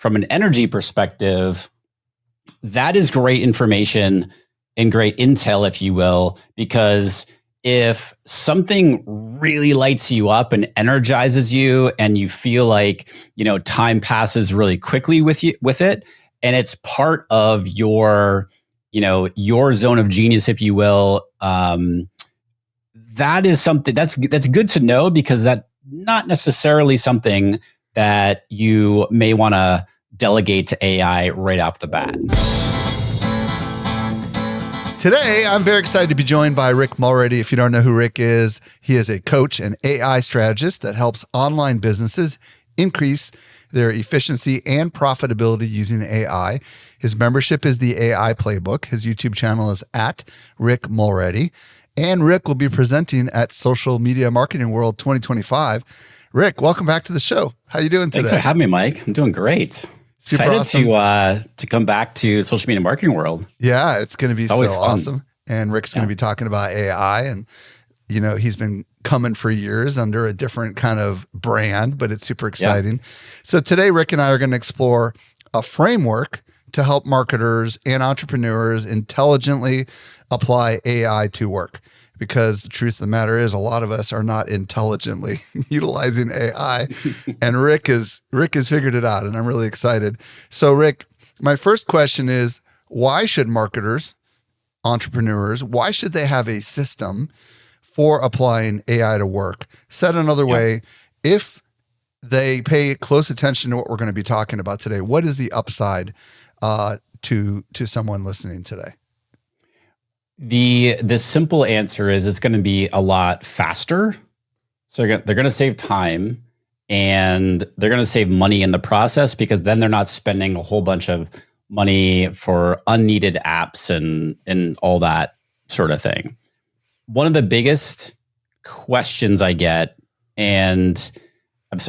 from an energy perspective, that is great information and great intel, if you will, because if something really lights you up and energizes you and you feel like, time passes really quickly with it, and it's part of your zone of genius, if you will, that is something that's good to know, because that's not necessarily something that you may want to delegate to AI right off the bat. Today, I'm very excited to be joined by Rick Mulready. If you don't know who Rick is, he is a coach and AI strategist that helps online businesses increase their efficiency and profitability using AI. His membership is the AI Playbook. His YouTube channel is at Rick Mulready. And Rick will be presenting at Social Media Marketing World 2025. Rick, welcome back to the show. How you doing today? Thanks for having me, Mike. I'm doing great. Super Excited awesome. to come back to Social Media Marketing World. Yeah, it's going to be so Always fun. awesome. And Rick's going to be talking about AI, and he's been coming for years under a different kind of brand, but it's super exciting. Yeah. So today, Rick and I are going to explore a framework to help marketers and entrepreneurs intelligently apply AI to work. Because the truth of the matter is, a lot of us are not intelligently utilizing AI, and Rick has figured it out, and I'm really excited. So, Rick, my first question is, why should marketers, entrepreneurs, why should they have a system for applying AI to work? Said another way, if they pay close attention to what we're going to be talking about today, what is the upside to someone listening today? The simple answer is it's going to be a lot faster. So they're going to save time, and they're going to save money in the process, because then they're not spending a whole bunch of money for unneeded apps and all that sort of thing. One of the biggest questions I get, and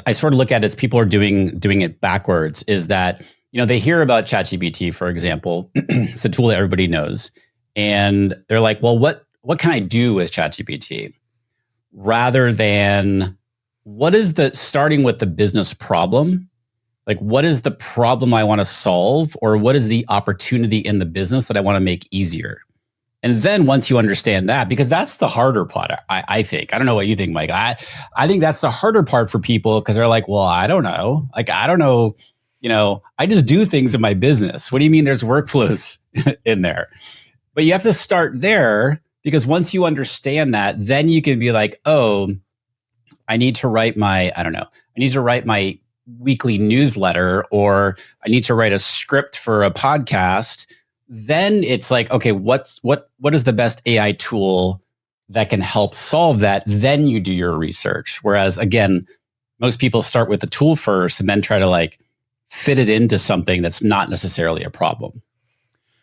I sort of look at it as people are doing it backwards, is that, they hear about ChatGPT, for example. It's a tool that everybody knows. And they're like, well, what can I do with ChatGPT? Rather than starting with the business problem, like what is the problem I want to solve, or what is the opportunity in the business that I want to make easier? And then once you understand that, because that's the harder part, I think. I don't know what you think, Mike. I think that's the harder part for people, because they're like, well, I don't know. Like, I don't know. I just do things in my business. What do you mean there's workflows in there? But you have to start there, because once you understand that, then you can be like, oh, I need to write my weekly newsletter, or I need to write a script for a podcast. Then it's like, okay, what is the best AI tool that can help solve that? Then you do your research. Whereas again, most people start with the tool first and then try to fit it into something that's not necessarily a problem.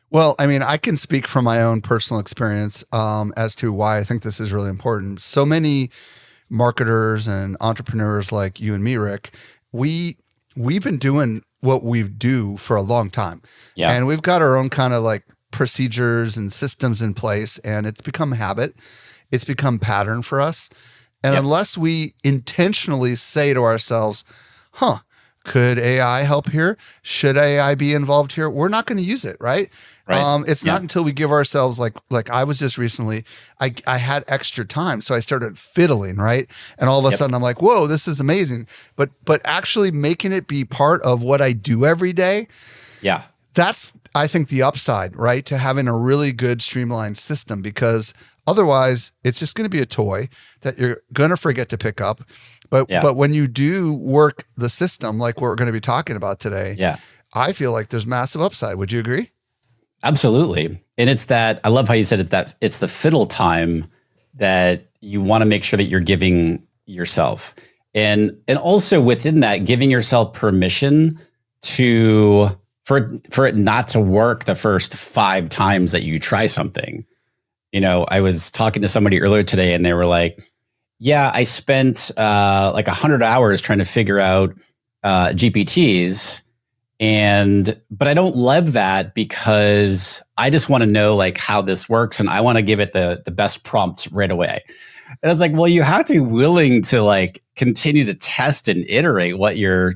Well, I mean, I can speak from my own personal experience as to why I think this is really important. So many marketers and entrepreneurs like you and me, Rick, we've been doing what we do for a long time. Yeah. And we've got our own kind of procedures and systems in place, and it's become habit. It's become pattern for us. And unless we intentionally say to ourselves, could AI help here? Should AI be involved here? We're not going to use it, right? It's not until we give ourselves, like I was just recently, I had extra time, so I started fiddling, right? And all of a sudden I'm like, whoa, this is amazing. But actually making it be part of what I do every day, that's, I think, the upside, right? To having a really good streamlined system, because otherwise it's just going to be a toy that you're going to forget to pick up. But when you do work the system, like we're going to be talking about today, I feel like there's massive upside. Would you agree? Absolutely. And it's that, I love how you said it, that it's the fiddle time that you want to make sure that you're giving yourself. And also within that, giving yourself permission for it not to work the first 5 times that you try something. I was talking to somebody earlier today, and they were like, yeah, I spent 100 hours trying to figure out GPTs, but I don't love that, because I just want to know how this works, and I want to give it the best prompt right away. And I was like, well, you have to be willing to continue to test and iterate what you're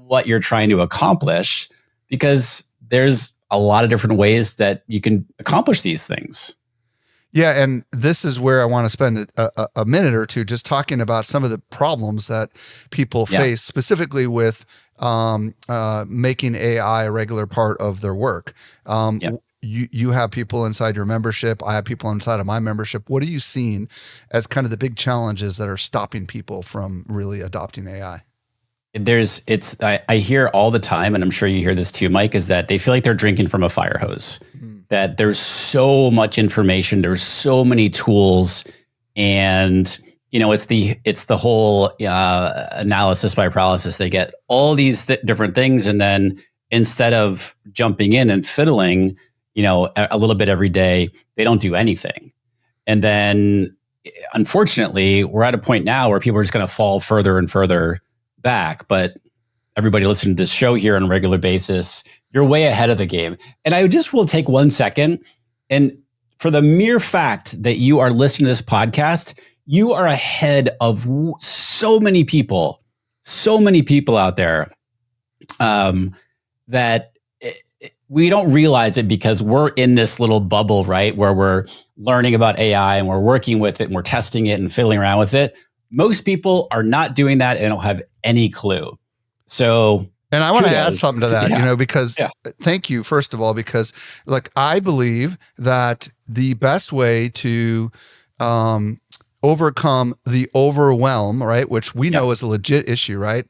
what you're trying to accomplish, because there's a lot of different ways that you can accomplish these things. Yeah, and this is where I want to spend a minute or two just talking about some of the problems that people face, specifically with making AI a regular part of their work. You have people inside your membership. I have people inside of my membership. What are you seeing as kind of the big challenges that are stopping people from really adopting AI? I hear all the time, and I'm sure you hear this too, Mike, is that they feel like they're drinking from a fire hose. That there's so much information, there's so many tools, and it's the whole analysis by paralysis. They get all these different things, and then instead of jumping in and fiddling, a little bit every day, they don't do anything. And then, unfortunately, we're at a point now where people are just going to fall further and further back. But everybody listening to this show here on a regular basis, you're way ahead of the game. And I just will take 1 second. And for the mere fact that you are listening to this podcast, you are ahead of so many people out there that we don't realize it because we're in this little bubble, right? Where we're learning about AI and we're working with it and we're testing it and fiddling around with it. Most people are not doing that and don't have any clue. So, and I want to add something to that, because thank you, first of all, because I believe that the best way to overcome the overwhelm, right, which we know is a legit issue, right?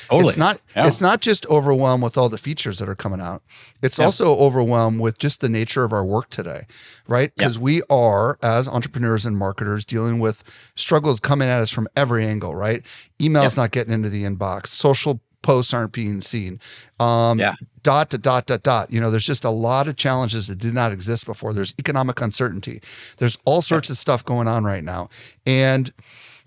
Totally. It's not just overwhelm with all the features that are coming out. It's also overwhelm with just the nature of our work today, right? Because we are, as entrepreneurs and marketers, dealing with struggles coming at us from every angle, right? Emails not getting into the inbox, social posts aren't being seen. Dot. There's just a lot of challenges that did not exist before. There's economic uncertainty. There's all sorts of stuff going on right now. And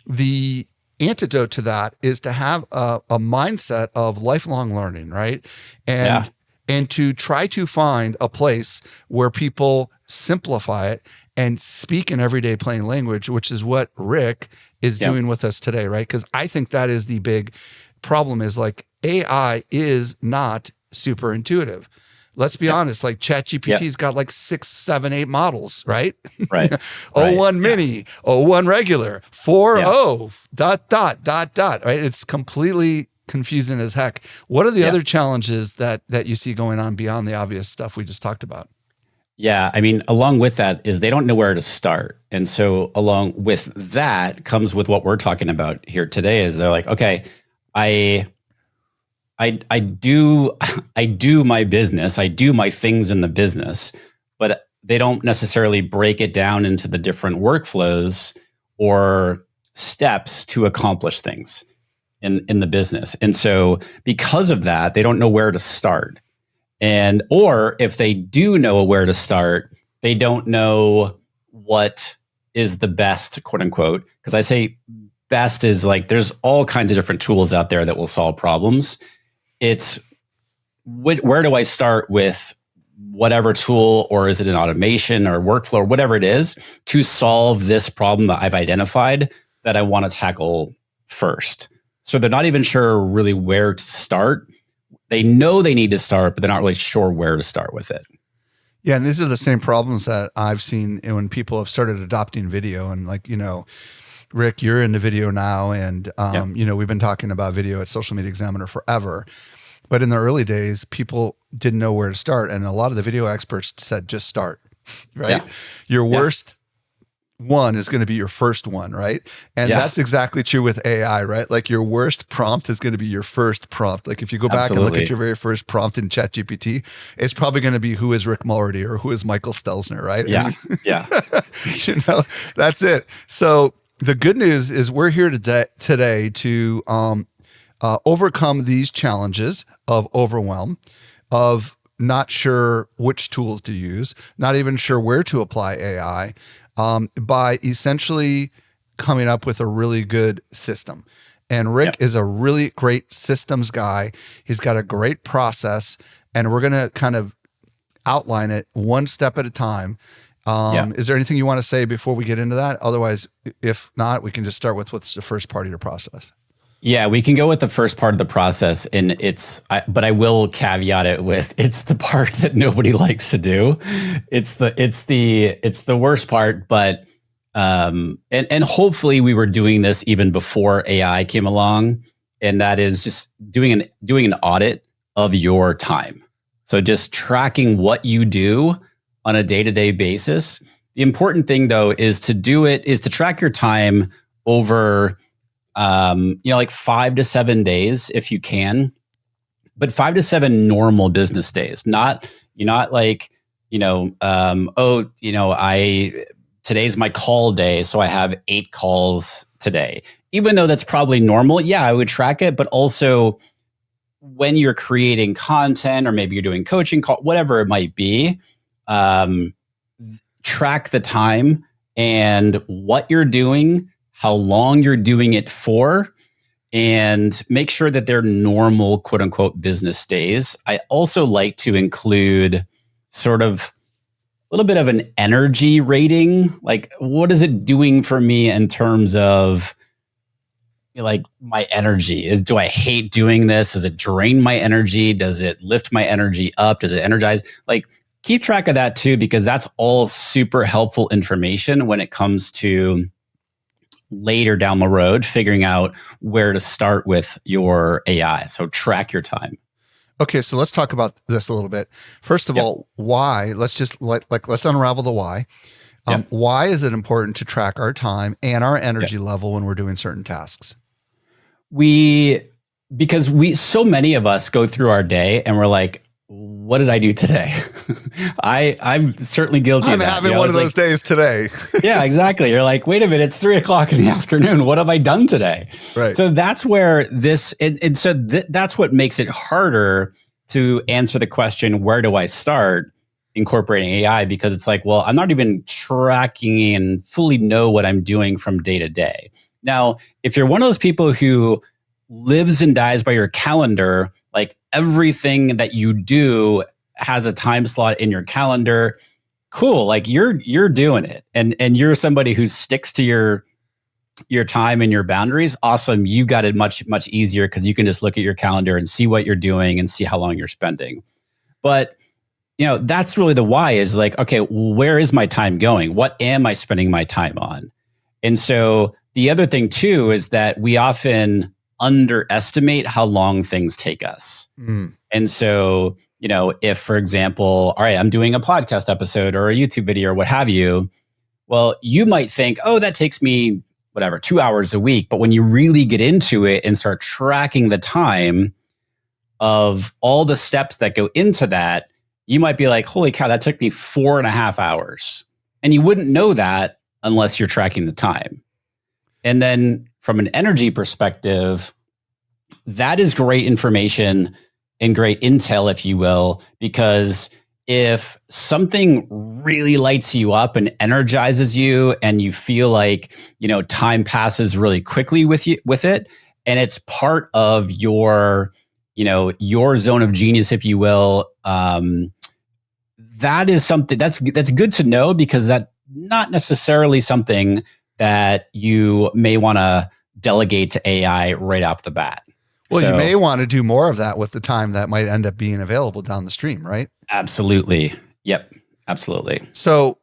the antidote to that is to have a mindset of lifelong learning, right? And to try to find a place where people simplify it and speak in everyday plain language, which is what Rick is doing with us today, right? Because I think that is the big problem, is AI is not super intuitive. Let's be honest, ChatGPT's got 6, 7, 8 models, right? Right. O1 mini, O1 regular, 4.0, ... right? It's completely confusing as heck. What are the other challenges that you see going on beyond the obvious stuff we just talked about? Yeah, I mean, along with that is they don't know where to start. And so along with that comes with what we're talking about here today is they're like, okay, I do my business, I do my things in the business, but they don't necessarily break it down into the different workflows or steps to accomplish things in the business. And so because of that, they don't know where to start. Or if they do know where to start, they don't know what is the best, quote unquote, because I say best is there's all kinds of different tools out there that will solve problems. It's where do I start with whatever tool, or is it an automation or workflow or whatever it is to solve this problem that I've identified that I want to tackle first. So they're not even sure really where to start. They know they need to start, but they're not really sure where to start with it. Yeah, and these are the same problems that I've seen when people have started adopting video. And Rick, you're into video now, and we've been talking about video at Social Media Examiner forever. But in the early days, people didn't know where to start, and a lot of the video experts said, "Just start." Right? Yeah. Your worst one is going to be your first one, right? And that's exactly true with AI, right? Your worst prompt is going to be your first prompt. If you go back and look at your very first prompt in ChatGPT, it's probably going to be, who is Rick Mulready or who is Michael Stelzner, right? Yeah, that's it. So the good news is we're here today to overcome these challenges of overwhelm, of not sure which tools to use, not even sure where to apply AI, by essentially coming up with a really good system. And Rick is a really great systems guy. He's got a great process, and we're going to kind of outline it one step at a time. Is there anything you want to say before we get into that? Otherwise, if not, we can just start with what's the first part of your process. Yeah, we can go with the first part of the process, and but I will caveat it with it's the part that nobody likes to do. It's the worst part, but and hopefully we were doing this even before AI came along, and that is just doing an audit of your time. So just tracking what you do on a day-to-day basis. The important thing though is to track your time over like 5 to 7 days if you can, but 5 to 7 normal business days, not like, today's my call day, so I have 8 calls today. Even though that's probably normal, yeah, I would track it, but also when you're creating content or maybe you're doing coaching call, whatever it might be, track the time and what you're doing, how long you're doing it for, and make sure that they're normal, quote unquote, business days. I also like to include sort of a little bit of an energy rating. Like, what is it doing for me in terms of like my energy? Do I hate doing this? Does it drain my energy? Does it lift my energy up? Does it energize? Like, keep track of that too, because that's all super helpful information when it comes to later down the road, figuring out where to start with your AI. So track your time. Okay, so let's talk about this a little bit. First of all, why? Let's just let's unravel the why. Why is it important to track our time and our energy level when we're doing certain tasks? Because so many of us go through our day and we're like, what did I do today? I'm certainly guilty of that. I'm having one of those days today. Yeah, exactly. You're like, wait a minute, it's 3:00 in the afternoon. What have I done today? Right. So that's where that's what makes it harder to answer the question, where do I start incorporating AI? Because it's like, well, I'm not even tracking and fully know what I'm doing from day to day. Now, if you're one of those people who lives and dies by your calendar, like everything that you do has a time slot in your calendar, cool. Like you're doing it, and you're somebody who sticks to your time and your boundaries. Awesome. You got it much easier because you can just look at your calendar and see what you're doing and see how long you're spending. But that's really the why, is like, okay, where is my time going? What am I spending my time on? And so the other thing too is that we often underestimate how long things take us. And so, if, for example, all right, I'm doing a podcast episode or a YouTube video or what have you, well, you might think, oh, that takes me, 2 hours a week. But when you really get into it and start tracking the time of all the steps that go into that, you might be like, holy cow, that took me 4.5 hours. And you wouldn't know that unless you're tracking the time. And then from an energy perspective, that is great information and great intel, if you will, because if something really lights you up and energizes you and you feel like, time passes really quickly with it, and it's part of your zone of genius, if you will, that is something that's good to know, because that's not necessarily something that you may want to delegate to AI right off the bat. Well, you may want to do more of that with the time that might end up being available down the stream, right? Absolutely. Yep. Absolutely. So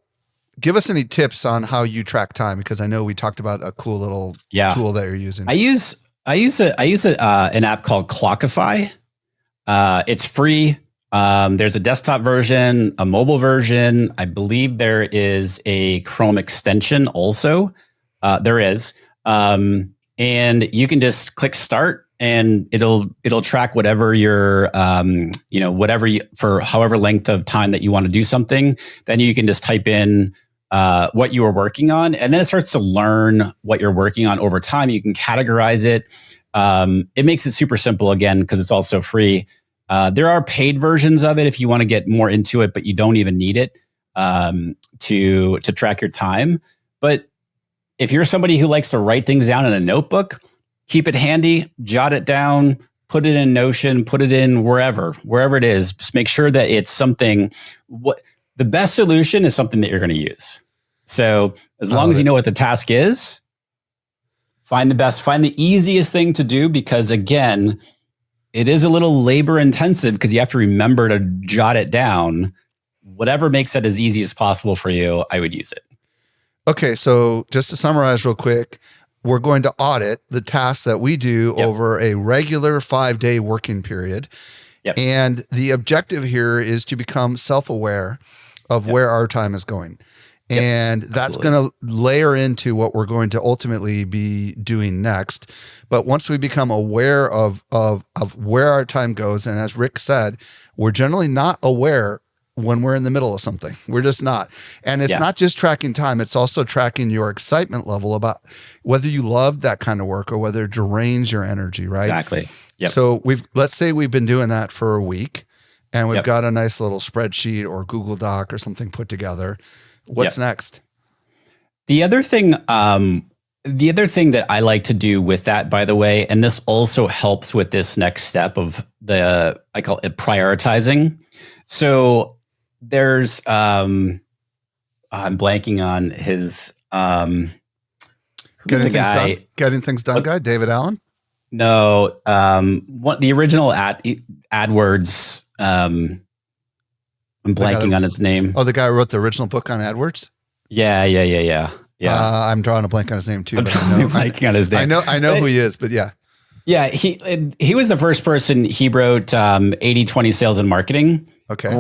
give us any tips on how you track time, because I know we talked about a cool little tool that you're using. I use an app called Clockify. It's free. There's a desktop version, a mobile version. I believe there is a Chrome extension also. There is. And you can just click start, and it'll track whatever your for however length of time that you want to do something. Then you can just type in what you were working on, and then it starts to learn what you're working on over time. You can categorize it. It makes it super simple, again, because it's also free. There are paid versions of it if you want to get more into it, but you don't even need it to track your time. But if you're somebody who likes to write things down in a notebook, keep it handy, jot it down, put it in Notion, put it in wherever it is. Just make sure that it's something. The best solution is something that you're going to use. So as long as you know what the task is, find the easiest thing to do, because again, it is a little labor intensive because you have to remember to jot it down. Whatever makes it as easy as possible for you, I would use it. Okay, so just to summarize real quick, we're going to audit the tasks that we do over a regular 5-day working period. Yep. And the objective here is to become self-aware of where our time is going. And that's going to layer into what we're going to ultimately be doing next. But once we become aware of where our time goes, and as Rick said, we're generally not aware when we're in the middle of something. We're just not. And it's not just tracking time, it's also tracking your excitement level about whether you love that kind of work or whether it drains your energy, right? Exactly. Yep. So let's say we've been doing that for a week and we've got a nice little spreadsheet or Google Doc or something put together. What's next? The other thing that I like to do with that, by the way, and this also helps with this next step of I call it prioritizing. So there's, I'm blanking on his, who's the guy? Getting Things Done guy, David Allen? No, the original AdWords, I'm blanking on his name. Oh, the guy who wrote the original book on AdWords? Yeah. I'm drawing a blank on his name too. But I know who he is, but yeah. Yeah, he was the first person. He wrote 80/20 Sales and Marketing. Okay.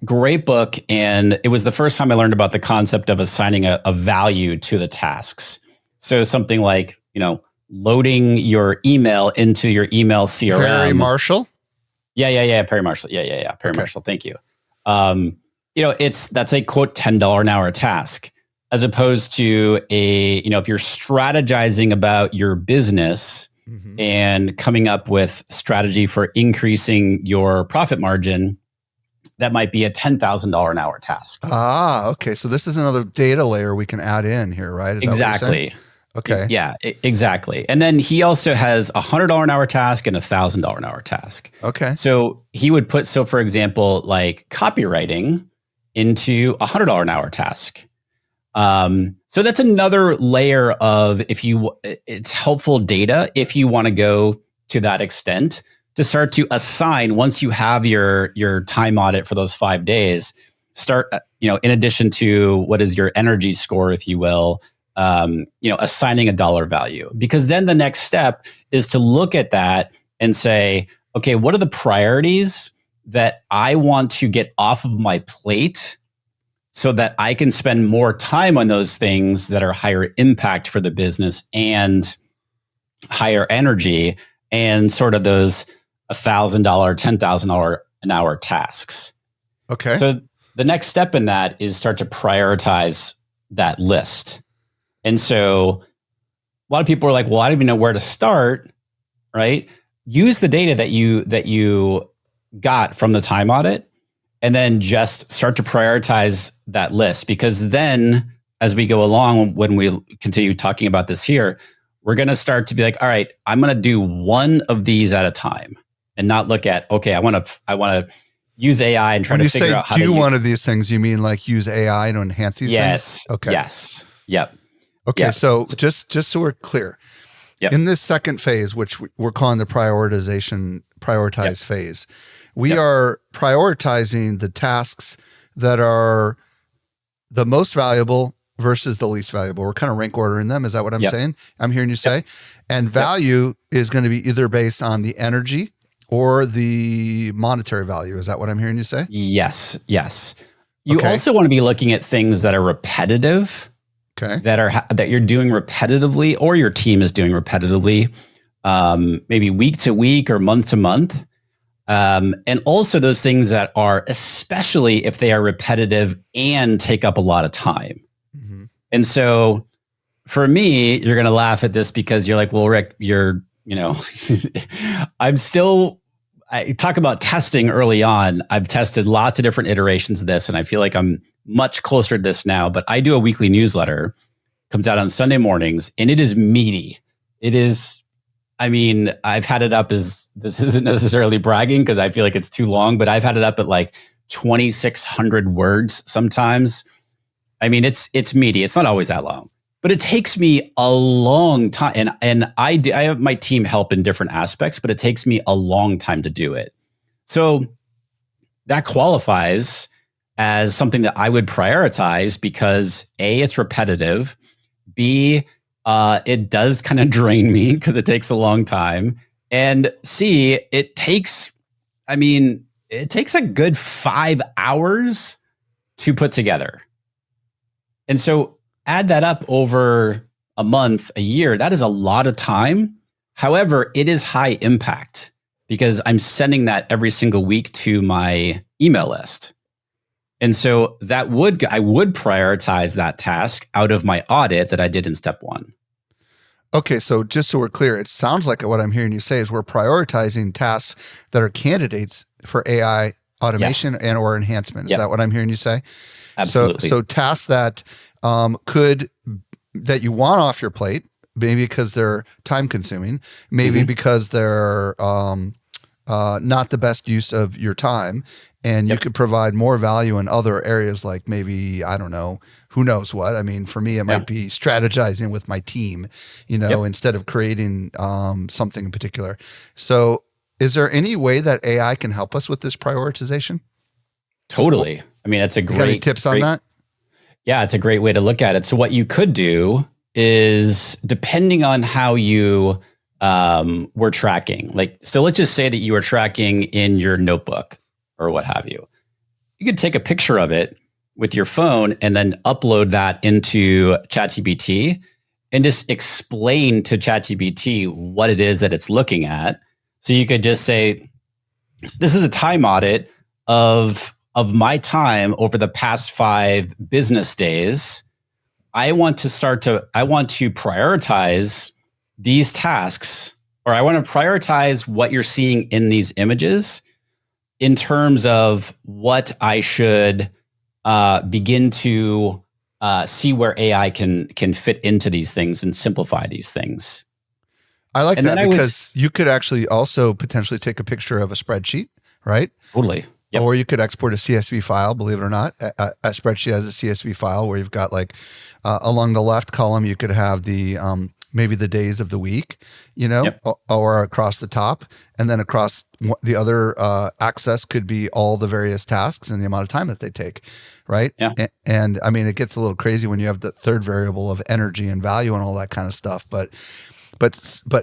Great book. And it was the first time I learned about the concept of assigning a value to the tasks. So something like, loading your email into your email CRM. Perry Marshall? Yeah. Perry Marshall. Yeah. Perry Marshall. Thank you. That's a quote $10 an hour task, as opposed to if you're strategizing about your business and coming up with strategy for increasing your profit margin, that might be a $10,000 an hour task. Ah, okay. So this is another data layer we can add in here, right? Is exactly. That what you're saying? Okay. Yeah, exactly. And then he also has a $100 an hour task and a $1,000 an hour task. Okay. So he would put, for example, like copywriting into a $100 an hour task. So that's another layer of, it's helpful data if you want to go to that extent to start to assign, once you have your time audit for those 5 days, start, in addition to what is your energy score, if you will, assigning a dollar value, because then the next step is to look at that and say, okay, what are the priorities that I want to get off of my plate so that I can spend more time on those things that are higher impact for the business and higher energy, and sort of those $1,000, $10,000 an hour tasks. Okay. So the next step in that is start to prioritize that list. And so a lot of people are like, well, I don't even know where to start, right? Use the data that you got from the time audit, and then just start to prioritize that list. Because then as we go along, when we continue talking about this here, we're going to start to be like, all right, I'm going to do one of these at a time and not look at, okay, I want to use AI and try to figure out how to do one of these things. You mean like use AI to enhance these things? Yes. Okay. Yes. Yep. Okay. Yep. So just so we're clear, in this second phase, which we're calling the prioritize phase, we are prioritizing the tasks that are the most valuable versus the least valuable. We're kind of rank ordering them. Is that what I'm saying? I'm hearing you say. And value is going to be either based on the energy or the monetary value. Is that what I'm hearing you say? Yes. You also want to be looking at things that are repetitive. Okay. That you're doing repetitively, or your team is doing repetitively, maybe week to week or month to month. And also those things that are, especially if they are repetitive and take up a lot of time. Mm-hmm. And so for me, you're going to laugh at this because you're like, well, Rick, I talk about testing early on. I've tested lots of different iterations of this, and I feel like I'm much closer to this now, but I do a weekly newsletter, comes out on Sunday mornings, and it is meaty. It is, I've had it up this isn't necessarily bragging because I feel like it's too long, but I've had it up at like 2,600 words sometimes. It's meaty. It's not always that long. but it takes me a long time. And I have my team help in different aspects, but it takes me a long time to do it. So that qualifies as something that I would prioritize because A, it's repetitive. B, it does kind of drain me because it takes a long time. And C, it takes a good 5 hours to put together. And so add that up over a month, a year, that is a lot of time. However, it is high impact because I'm sending that every single week to my email list. And so I would prioritize that task out of my audit that I did in step 1. Okay, so just so we're clear, it sounds like what I'm hearing you say is we're prioritizing tasks that are candidates for AI automation and or enhancement. Is that what I'm hearing you say? Absolutely. So tasks that that you want off your plate, maybe because they're time consuming, maybe because they're not the best use of your time, and you could provide more value in other areas, like maybe, I don't know, who knows what. I mean, for me, it might be strategizing with my team, instead of creating something in particular. So is there any way that AI can help us with this prioritization? Totally. I mean, that's a great... You got any tips on that? Yeah, it's a great way to look at it. So what you could do is, depending on how you were tracking, so let's just say that you were tracking in your notebook or what have you. You could take a picture of it with your phone and then upload that into ChatGPT and just explain to ChatGPT what it is that it's looking at. So you could just say, this is a time audit of my time over the past 5 business days. I want to prioritize these tasks, or I want to prioritize what you're seeing in these images in terms of what I should begin to see where AI can fit into these things and simplify these things. I like that because you could actually also potentially take a picture of a spreadsheet, right? Totally. Yep. Or you could export a CSV file, believe it or not. A spreadsheet has a CSV file where you've got along the left column, you could have the maybe the days of the week, or across the top. And then across the other axis could be all the various tasks and the amount of time that they take, right? Yeah. And I mean, it gets a little crazy when you have the third variable of energy and value and all that kind of stuff. But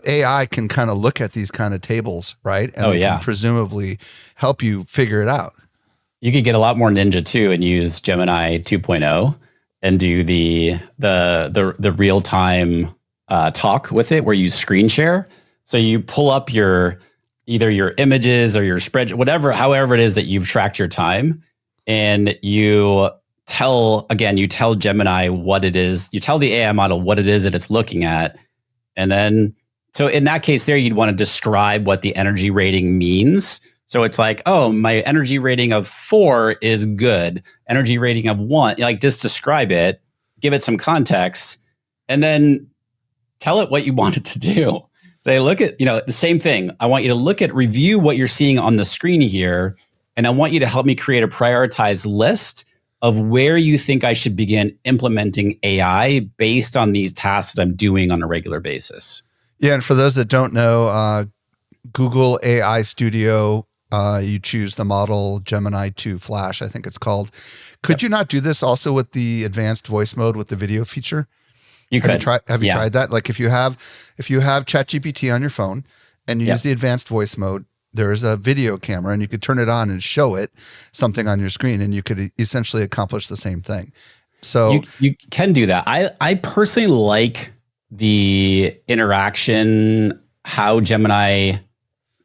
AI can kind of look at these kind of tables, right? And they can presumably help you figure it out. You could get a lot more ninja too and use Gemini 2.0 and do the real time talk with it, where you screen share. So you pull up either your images or your spreadsheet, however it is that you've tracked your time, and you tell Gemini what it is. You tell the AI model what it is that it's looking at. And then, so in that case there, you'd want to describe what the energy rating means. So it's like, oh, my energy rating of 4 is good. Energy rating of 1, just describe it, give it some context, and then tell it what you want it to do. Say, look at, the same thing. I want you to review what you're seeing on the screen here. And I want you to help me create a prioritized list of where you think I should begin implementing AI based on these tasks that I'm doing on a regular basis. Yeah. And for those that don't know, Google AI Studio, you choose the model Gemini 2 Flash, I think it's called. Could you not do this also with the advanced voice mode with the video feature? You could. Have you tried that? Like if you have ChatGPT on your phone and you use the advanced voice mode, there is a video camera and you could turn it on and show it something on your screen, and you could essentially accomplish the same thing. So you can do that. I personally like the interaction, how Gemini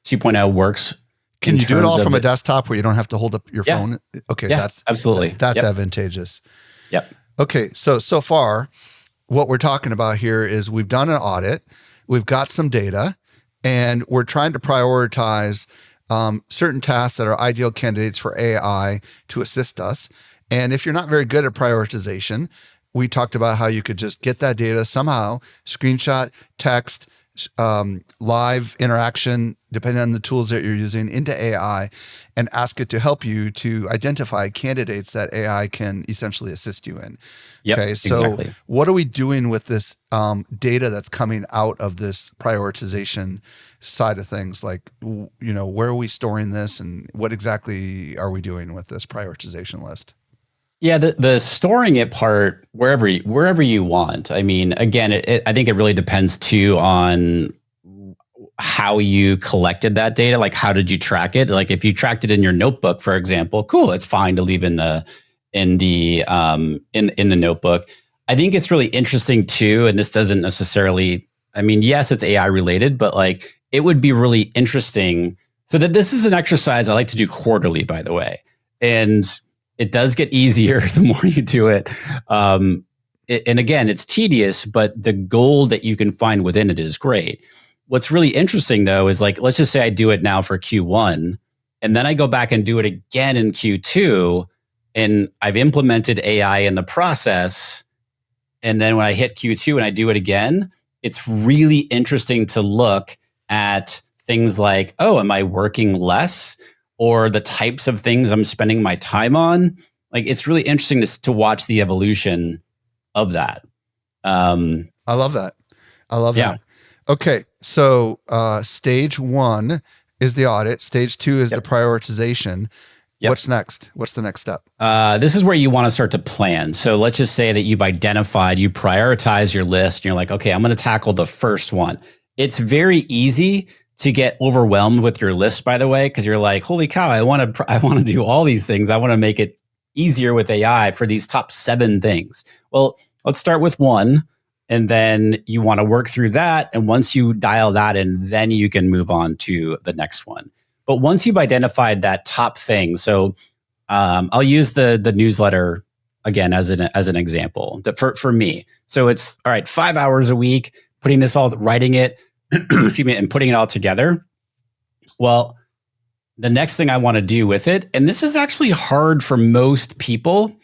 2.0 works. Can you do it all from a desktop where you don't have to hold up your phone? Okay. Yeah, absolutely. That's advantageous. Yep. Okay. So far, what we're talking about here is we've done an audit, we've got some data, and we're trying to prioritize certain tasks that are ideal candidates for AI to assist us. And if you're not very good at prioritization, we talked about how you could just get that data somehow, screenshot, text, live interaction, depending on the tools that you're using, into AI and ask it to help you to identify candidates that AI can essentially assist you in. Yep, okay, so exactly. what are we doing with this data that's coming out of this prioritization side of things? Like, where are we storing this, and what exactly are we doing with this prioritization list? Yeah, the storing it part wherever you want. I mean, again, I think it really depends too on how you collected that data. Like, how did you track it? Like, if you tracked it in your notebook, for example, cool, it's fine to leave in the notebook. I think it's really interesting too, and this doesn't necessarily. I mean, yes, it's AI related, but like, it would be really interesting. So that this is an exercise I like to do quarterly, by the way, and it does get easier the more you do it. And again, it's tedious, but the goal that you can find within it is great. What's really interesting though is, like, let's just say I do it now for Q1, and then I go back and do it again in Q2, and I've implemented AI in the process. And then when I hit Q2 and I do it again, it's really interesting to look at things like, oh, am I working less? Or the types of things I'm spending my time on. Like, it's really interesting to watch the evolution of that. I love that. I love that. Okay. So stage 1 is the audit. Stage 2 is the prioritization. Yep. What's next? What's the next step? This is where you want to start to plan. So let's just say that you've identified, you prioritize your list, and you're like, okay, I'm going to tackle the first one. It's very easy to get overwhelmed with your list, by the way, because you're like, holy cow, I want to do all these things. I want to make it easier with AI for these top 7 things. Well, let's start with 1, and then you want to work through that. And once you dial that in, then you can move on to the next one. But once you've identified that top thing, so I'll use the newsletter again as an example that for me. So it's all right, 5 hours a week, writing it, excuse me, and putting it all together. Well, the next thing I want to do with it, and this is actually hard for most people,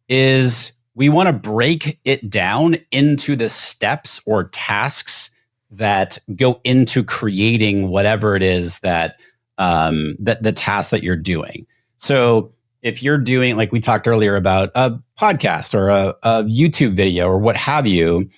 is we want to break it down into the steps or tasks that go into creating whatever it is that the task that you're doing. So if you're doing, like we talked earlier about a podcast or a YouTube video or what have you,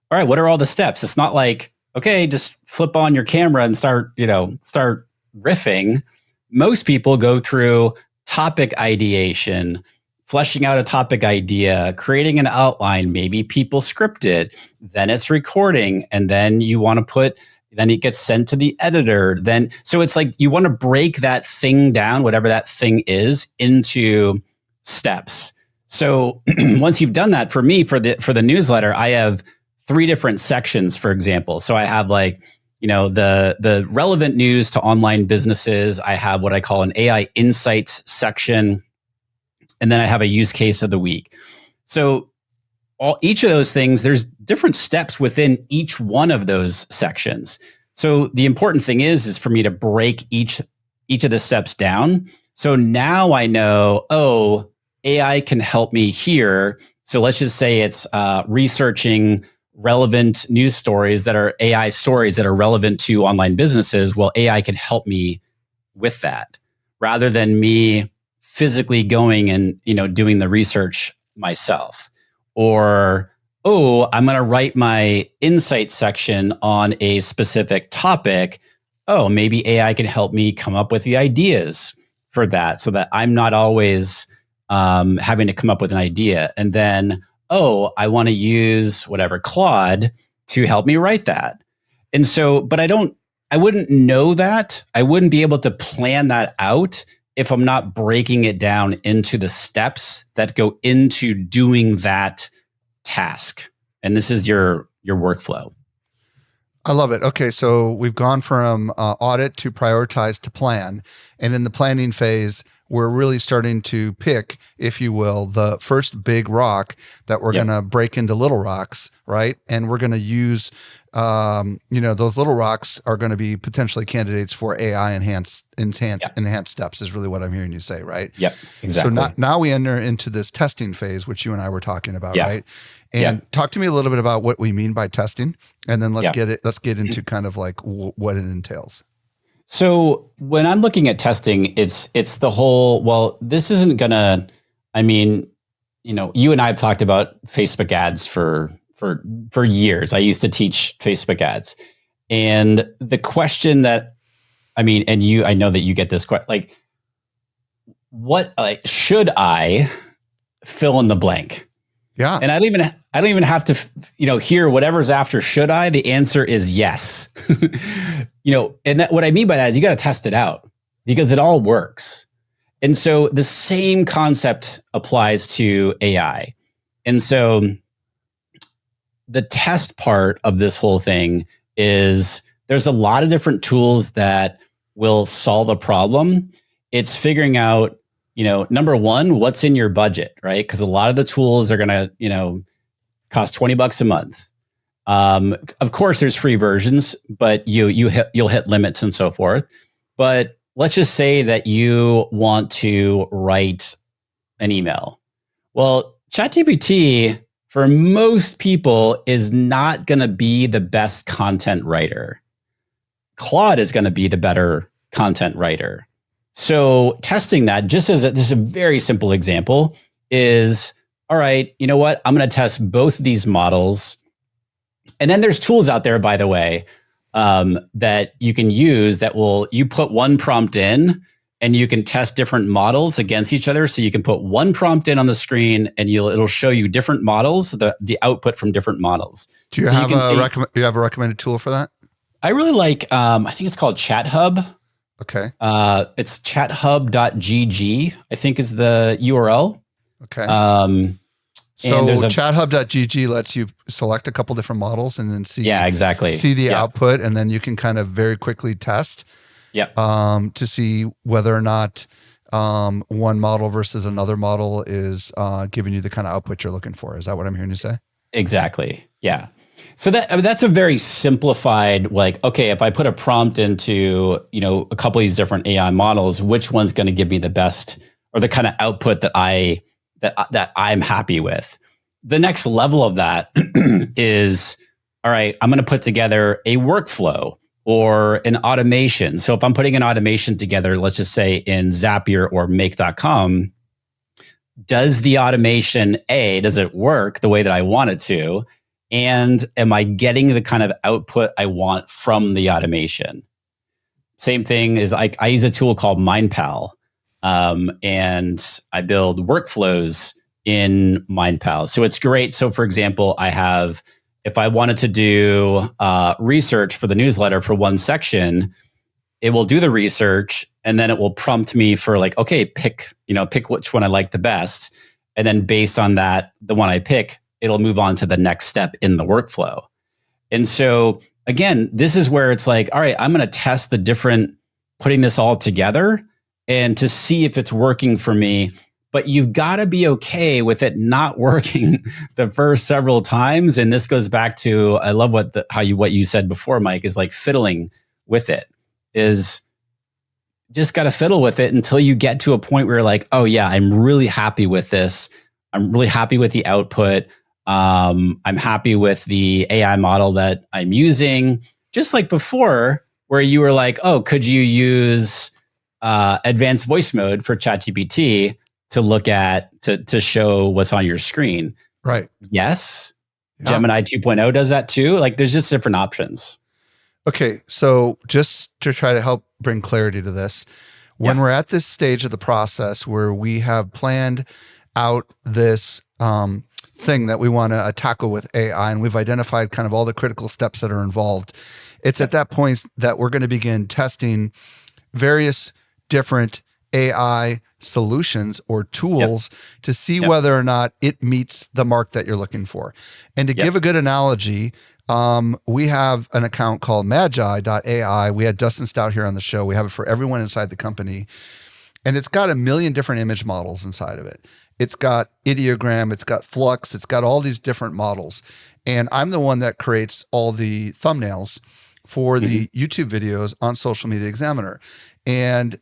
all right, what are all the steps? It's not like, okay, just flip on your camera and start riffing. Most people go through topic ideation, fleshing out a topic idea, creating an outline, maybe people script it, then it's recording, and then you want to then it gets sent to the editor. So it's like you want to break that thing down, whatever that thing is, into steps. So once you've done that, for me, for the newsletter, I have 3 different sections, for example. So I have the relevant news to online businesses. I have what I call an AI insights section. And then I have a use case of the week. So each of those things, there's different steps within each one of those sections. So the important thing is for me to break each of the steps down. So now I know, oh, AI can help me here. So let's just say it's researching relevant news stories that are AI stories that are relevant to online businesses. Well, AI can help me with that rather than me physically going and doing the research myself. Or, oh, I'm going to write my insight section on a specific topic. Oh, maybe AI can help me come up with the ideas for that so that I'm not always having to come up with an idea. And then, oh, I want to use whatever Claude to help me write that. And so, but I wouldn't know that. I wouldn't be able to plan that out if I'm not breaking it down into the steps that go into doing that task. And this is your workflow. I love it. Okay, so we've gone from audit to prioritize to plan. And in the planning phase, we're really starting to pick, if you will, the first big rock that we're going to break into little rocks, right? And we're going to use those little rocks are going to be potentially candidates for AI enhanced steps is really what I'm hearing you say, right? Yep, exactly. So now we enter into this testing phase, which you and I were talking about, right? And talk to me a little bit about what we mean by testing, and then let's get into kind of like what it entails. So when I'm looking at testing, it's the whole, well, this isn't gonna, I mean, you and I have talked about Facebook ads for years. I used to teach Facebook ads. And the question that, I know that you get this question, like, should I fill in the blank? Yeah. And I don't even have to, hear whatever's after should I. The answer is yes. And that, what I mean by that is you got to test it out because it all works. And so the same concept applies to AI. And so the test part of this whole thing is there's a lot of different tools that will solve a problem. It's figuring out, number one, what's in your budget, right? Because a lot of the tools are going to, cost $20 a month. Of course, there's free versions, but you'll hit limits and so forth. But let's just say that you want to write an email. Well, ChatGPT, for most people, is not going to be the best content writer. Claude is going to be the better content writer. So testing that, just as a very simple example, is, all right, you know what? I'm going to test both of these models. And then there's tools out there, by the way, that you can use you put one prompt in and you can test different models against each other. So you can put one prompt in on the screen and it'll show you different models, the output from different models. Do you have a recommended tool for that? I really like, I think it's called ChatHub. Okay. It's chathub.gg, I think is the URL. Okay. So chathub.gg lets you select a couple different models and then see the output, and then you can kind of very quickly test to see whether or not one model versus another model is giving you the kind of output you're looking for. Is that what I'm hearing you say? Exactly. Yeah. So that's a very simplified, like, okay, if I put a prompt into, a couple of these different AI models, which one's going to give me the best or the kind of output that I'm happy with. The next level of that is, all right, I'm going to put together a workflow or an automation. So if I'm putting an automation together, let's just say in Zapier or make.com, does the automation, does it work the way that I want it to? And am I getting the kind of output I want from the automation? Same thing is I use a tool called MindPal. And I build workflows in MindPal. So it's great. So for example, if I wanted to do research for the newsletter for one section, it will do the research and then it will prompt me for like, okay, pick which one I like the best. And then based on that, the one I pick, it'll move on to the next step in the workflow. And so again, this is where it's like, all right, I'm going to test putting this all together and to see if it's working for me. But you've got to be okay with it not working the first several times. And this goes back to, I love what you said before, Mike, is like fiddling with it. Is just got to fiddle with it until you get to a point where you're like, oh yeah, I'm really happy with this. I'm really happy with the output. I'm happy with the AI model that I'm using. Just like before, where you were like, oh, could you use advanced voice mode for ChatGPT to look at, to show what's on your screen? Right. Yes. Yeah. Gemini 2.0 does that too. Like there's just different options. Okay. So just to try to help bring clarity to this, when we're at this stage of the process where we have planned out this thing that we want to tackle with AI, and we've identified kind of all the critical steps that are involved, it's at that point that we're going to begin testing various different AI solutions or tools to see whether or not it meets the mark that you're looking for. And to give a good analogy, we have an account called magi.ai. We had Dustin Stout here on the show. We have it for everyone inside the company. And it's got 1 million different image models inside of it. it's got ideogram, it's got flux, it's got all these different models. And I'm the one that creates all the thumbnails for the YouTube videos on Social Media Examiner. And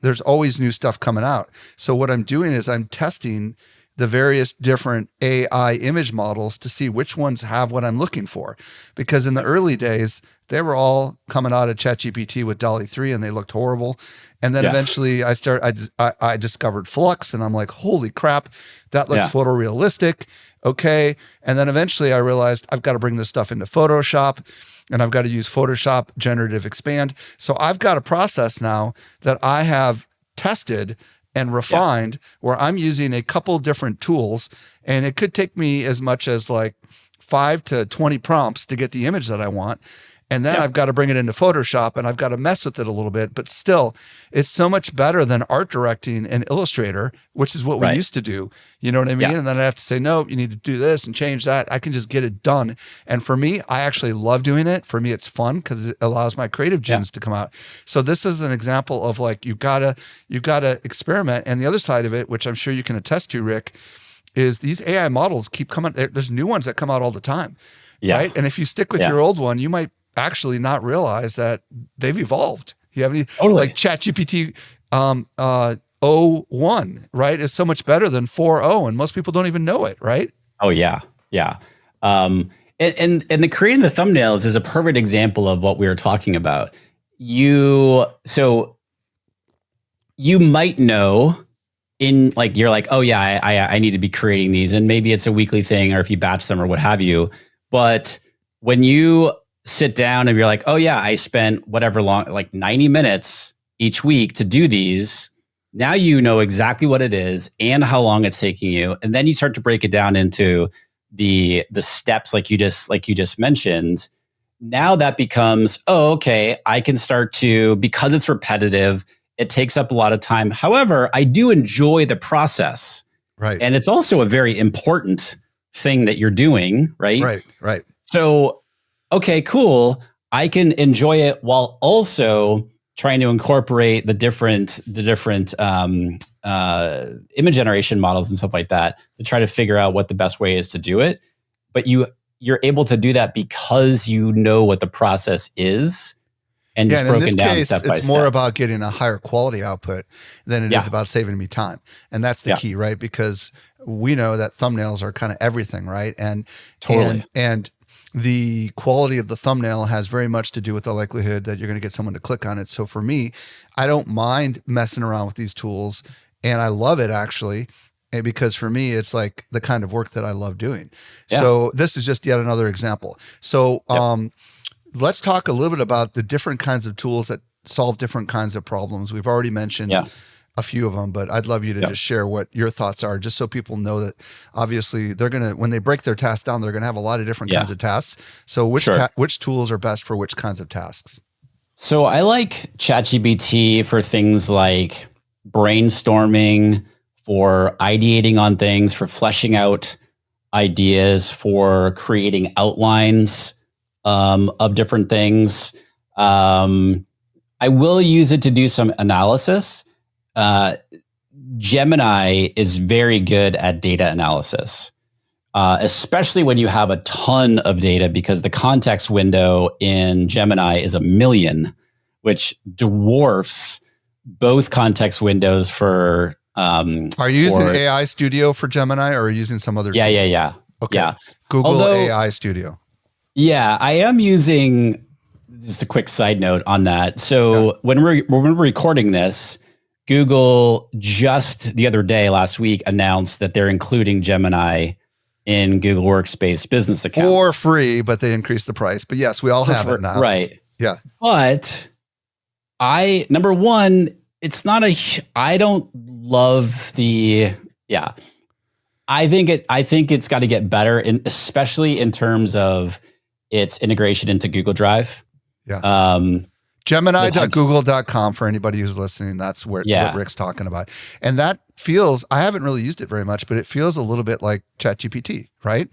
there's always new stuff coming out. So what I'm doing is I'm testing the various different AI image models to see which ones have what I'm looking for. Because in the early days, they were all coming out of ChatGPT with DALL-E 3 and they looked horrible. And then eventually I discovered Flux and I'm like, holy crap, that looks photorealistic. Okay. And then eventually I realized I've got to bring this stuff into Photoshop and I've got to use Photoshop Generative Expand. So I've got a process now that I have tested and refined where I'm using a couple different tools, and it could take me as much as like 5 to 20 prompts to get the image that I want. And then I've got to bring it into Photoshop and I've got to mess with it a little bit, but still it's so much better than art directing in Illustrator, which is what we used to do. You know what I mean? And then I have to say, no, you need to do this and change that. I can just get it done. And for me, I actually love doing it. For me, it's fun because it allows my creative genes to come out. So this is an example of like, you gotta experiment. And the other side of it, which I'm sure you can attest to, Rick, is these AI models keep coming. There's new ones that come out all the time. Right. And if you stick with your old one, you might actually not realize that they've evolved. You have any like ChatGPT 01, right? Is so much better than 4.0, and most people don't even know it, right? Oh yeah. And the creating the thumbnails is a perfect example of what we were talking about. You might know you're like, oh yeah, I need to be creating these, and maybe it's a weekly thing, or if you batch them or what have you. But when you sit down and you're like, oh yeah, I spent whatever long, like 90 minutes each week to do these. Now you know exactly what it is and how long it's taking you. And then you start to break it down into the steps like you just mentioned. Now that becomes, oh, okay, I can start to, because it's repetitive, it takes up a lot of time. However, I do enjoy the process. Right. And it's also a very important thing that you're doing, right? Right. So okay, cool. I can enjoy it while also trying to incorporate the different image generation models and stuff like that to try to figure out what the best way is to do it. But you're able to do that because you know what the process is, and just broken down step by step. It's more about getting a higher quality output than it is about saving me time, and that's the key, right? Because we know that thumbnails are kind of everything, right? And totally. And the quality of the thumbnail has very much to do with the likelihood that you're going to get someone to click on it. So for me, I don't mind messing around with these tools, and I love it actually, because for me, it's like the kind of work that I love doing. Yeah. So this is just yet another example. So let's talk a little bit about the different kinds of tools that solve different kinds of problems. We've already mentioned a few of them, but I'd love you to just share what your thoughts are, just so people know that obviously they're going to, when they break their tasks down, they're going to have a lot of different kinds of tasks. So which tools are best for which kinds of tasks? So I like ChatGPT for things like brainstorming, for ideating on things, for fleshing out ideas, for creating outlines of different things. I will use it to do some analysis. Gemini is very good at data analysis, especially when you have a ton of data, because the context window in Gemini is 1 million, which dwarfs both context windows for. Are you using AI Studio for Gemini, or are you using some other tool? Yeah. Okay. Yeah. Google AI Studio. Yeah, I am using, just a quick side note on that. So when we're recording this, Google just the other day, last week, announced that they're including Gemini in Google Workspace business accounts. For free, but they increased the price. But yes, we all have it now. Right. Yeah. But number one, it's not I don't love I think it's got to get better, especially in terms of its integration into Google Drive. Yeah. Gemini.google.com for anybody who's listening. That's what Rick's talking about. And that feels, I haven't really used it very much, but it feels a little bit like ChatGPT, right?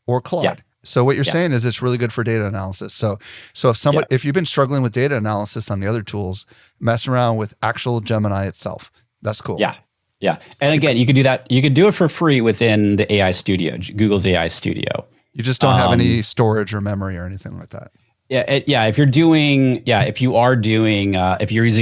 Or Claude. Yeah. So what you're saying is it's really good for data analysis. So if you've been struggling with data analysis on the other tools, mess around with actual Gemini itself. That's cool. Yeah. Yeah. And again, you could do that. You could do it for free within the AI Studio, Google's AI Studio. You just don't have any storage or memory or anything like that. Yeah. If you're using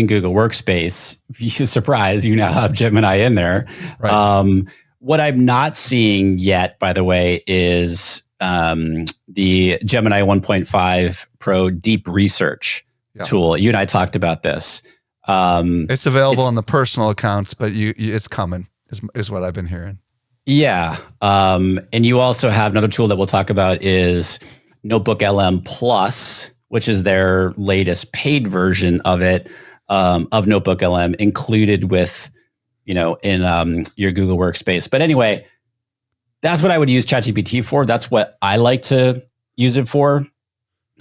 Google Workspace, you surprise, you now have Gemini in there. Right. What I'm not seeing yet, by the way, is the Gemini 1.5 Pro Deep Research tool. You and I talked about this. It's available on the personal accounts, but it's coming, is what I've been hearing. Yeah. And you also have another tool that we'll talk about is Notebook LM Plus, which is their latest paid version of it, of Notebook LM included with, in your Google Workspace. But anyway, that's what I would use ChatGPT for. That's what I like to use it for.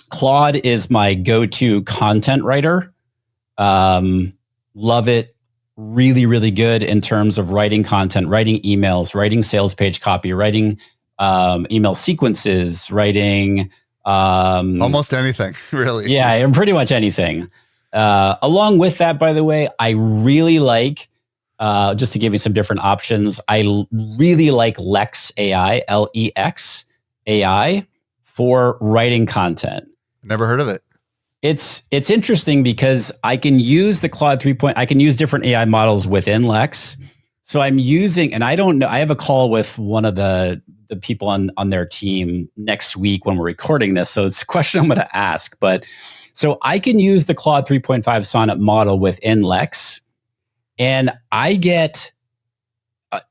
Claude is my go-to content writer. Love it. Really, really good in terms of writing content, writing emails, writing sales page copy, writing email sequences, writing almost anything, really. Yeah, and pretty much anything. Along with that, by the way, I really like, just to give you some different options, I really like Lex AI, Lex AI, for writing content. Never heard of it. It's interesting because I can use the Claude 3. I can use different AI models within Lex. So I'm using, and I don't know, I have a call with one of the people on their team next week when we're recording this. So it's a question I'm going to ask. But so I can use the Claude 3.5 Sonnet model within Lex, and I get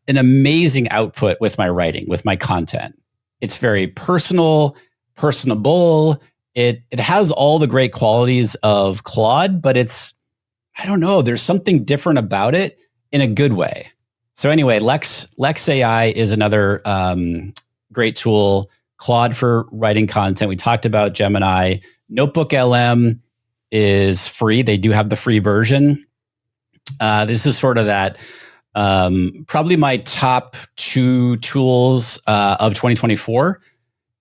an amazing output with my writing, with my content. It's very personable. It has all the great qualities of Claude, but I don't know, there's something different about it in a good way. So anyway, Lex AI is another great tool. Claude for writing content. We talked about Gemini. Notebook LM is free. They do have the free version. This is sort of that, probably my top 2 tools of 2024.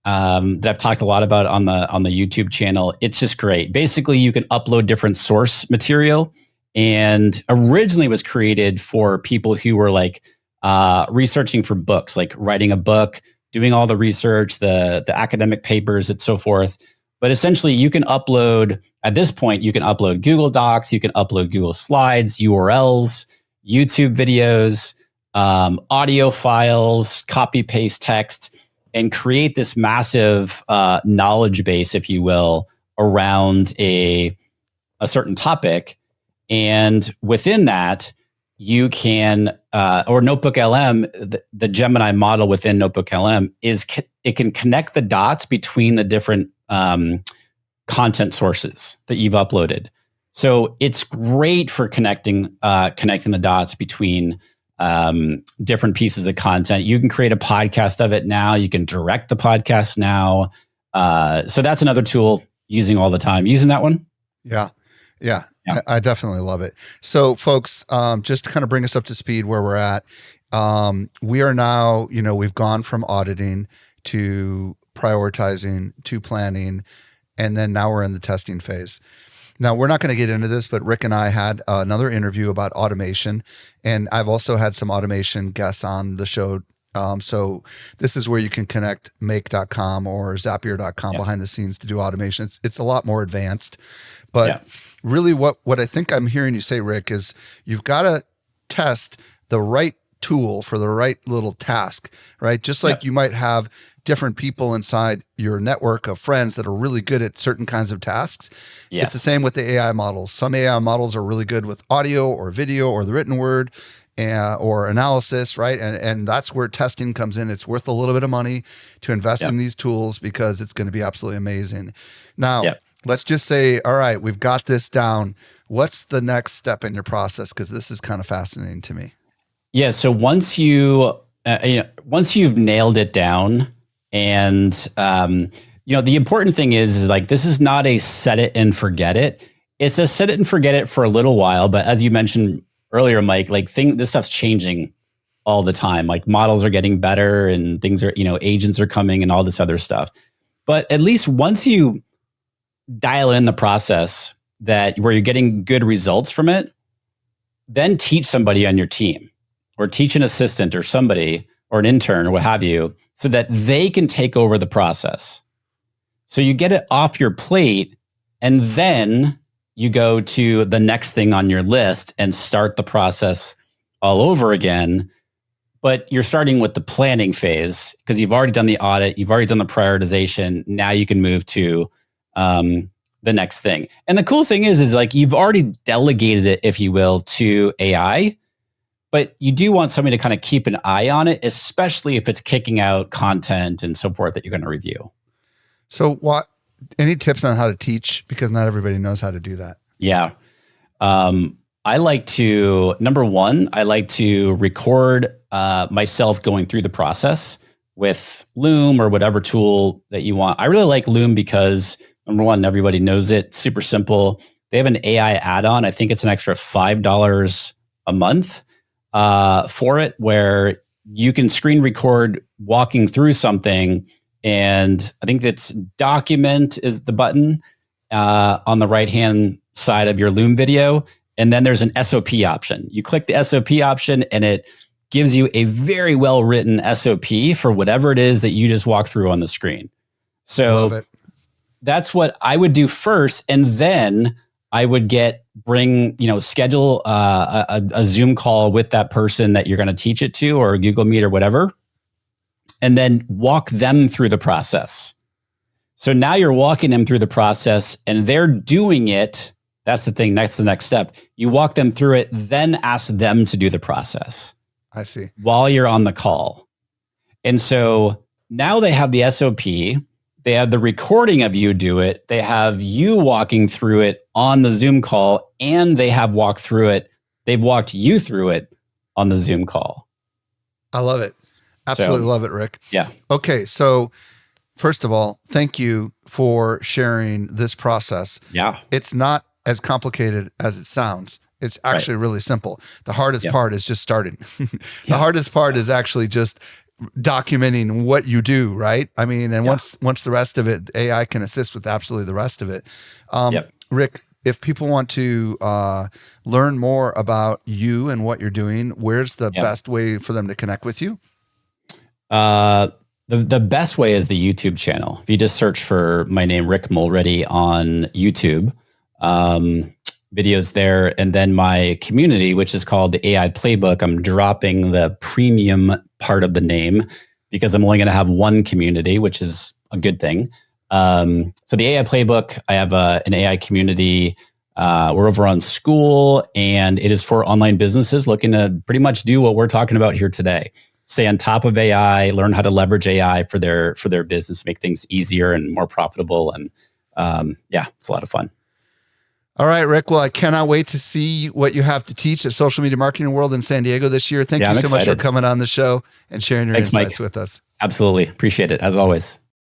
That I've talked a lot about on the YouTube channel. It's just great. Basically, you can upload different source material, and originally was created for people who were like researching for books, like writing a book, doing all the research, the academic papers, and so forth. But essentially, you can upload, at this point, you can upload Google Docs, you can upload Google Slides, URLs, YouTube videos, audio files, copy paste text, and create this massive knowledge base, if you will, around a certain topic. And within that, you can, or Notebook LM, the Gemini model within Notebook LM, it can connect the dots between the different content sources that you've uploaded. So it's great for connecting the dots between different pieces of content. You can create a podcast of it now. You can direct the podcast now. So that's another tool using all the time. Using that one? Yeah. I definitely love it. So folks, just to kind of bring us up to speed where we're at, we are now, we've gone from auditing to prioritizing to planning, and then now we're in the testing phase. Now, we're not going to get into this, but Rick and I had another interview about automation, and I've also had some automation guests on the show. So this is where you can connect make.com or Zapier.com behind the scenes to do automation. It's a lot more advanced, but really what I think I'm hearing you say, Rick, is you've got to test the right tool for the right little task, right? Just like you might have different people inside your network of friends that are really good at certain kinds of tasks. It's the same with the AI models. Some AI models are really good with audio or video or the written word or analysis, right? And that's where testing comes in. It's worth a little bit of money to invest in these tools because it's going to be absolutely amazing. Now, let's just say, all right, we've got this down. What's the next step in your process? Because this is kind of fascinating to me. Yeah. So once you've nailed it down, and the important thing is like, this is not a set it and forget it. It's a set it and forget it for a little while. But as you mentioned earlier, Mike, like this stuff's changing all the time. Like models are getting better and things are, agents are coming and all this other stuff. But at least once you dial in the process where you're getting good results from it, then teach somebody on your team. or teach an assistant or somebody or an intern or what have you, so that they can take over the process. So you get it off your plate, and then you go to the next thing on your list and start the process all over again. But you're starting with the planning phase because you've already done the audit, you've already done the prioritization. Now you can move to the next thing. And the cool thing is like you've already delegated it, if you will, to AI, but you do want somebody to kind of keep an eye on it, especially if it's kicking out content and so forth that you're going to review. So any tips on how to teach? Because not everybody knows how to do that. Yeah. I like to, number one, I like to record myself going through the process with Loom or whatever tool that you want. I really like Loom because number one, everybody knows it. Super simple. They have an AI add-on. I think it's an extra $5 a month for it, where you can screen record walking through something. And I think that's document is the button on the right-hand side of your Loom video. And then there's an SOP option. You click the SOP option and it gives you a very well-written SOP for whatever it is that you just walk through on the screen. So that's what I would do first. And then I would schedule a Zoom call with that person that you're going to teach it to, or Google Meet or whatever, and then walk them through the process. So now you're walking them through the process and they're doing it. That's the thing. That's the next step. You walk them through it, then ask them to do the process. I see. While you're on the call. And so now they have the SOP. They have the recording of you do it. They have you walking through it on the Zoom call, and they have walked through it. They've walked you through it on the Zoom call. I love it. Absolutely love it, Rick. Yeah. Okay. So first of all, thank you for sharing this process. Yeah. It's not as complicated as it sounds. It's actually really simple. The hardest part is just starting. The hardest part is actually just documenting what you do, right? I mean, and once the rest of it, AI can assist with absolutely the rest of it. Rick, if people want to learn more about you and what you're doing, where's the best way for them to connect with you? The best way is the YouTube channel. If you just search for my name, Rick Mulready, on YouTube, videos there. And then my community, which is called the AI Playbook, I'm dropping the premium part of the name because I'm only going to have one community, which is a good thing. So the AI Playbook, I have an AI community. We're over on School, and it is for online businesses looking to pretty much do what we're talking about here today. Stay on top of AI, learn how to leverage AI for their business, make things easier and more profitable. And it's a lot of fun. All right, Rick. Well, I cannot wait to see what you have to teach at Social Media Marketing World in San Diego this year. Thank you so much for coming on the show and sharing your insights with us. Absolutely. Appreciate it, as always.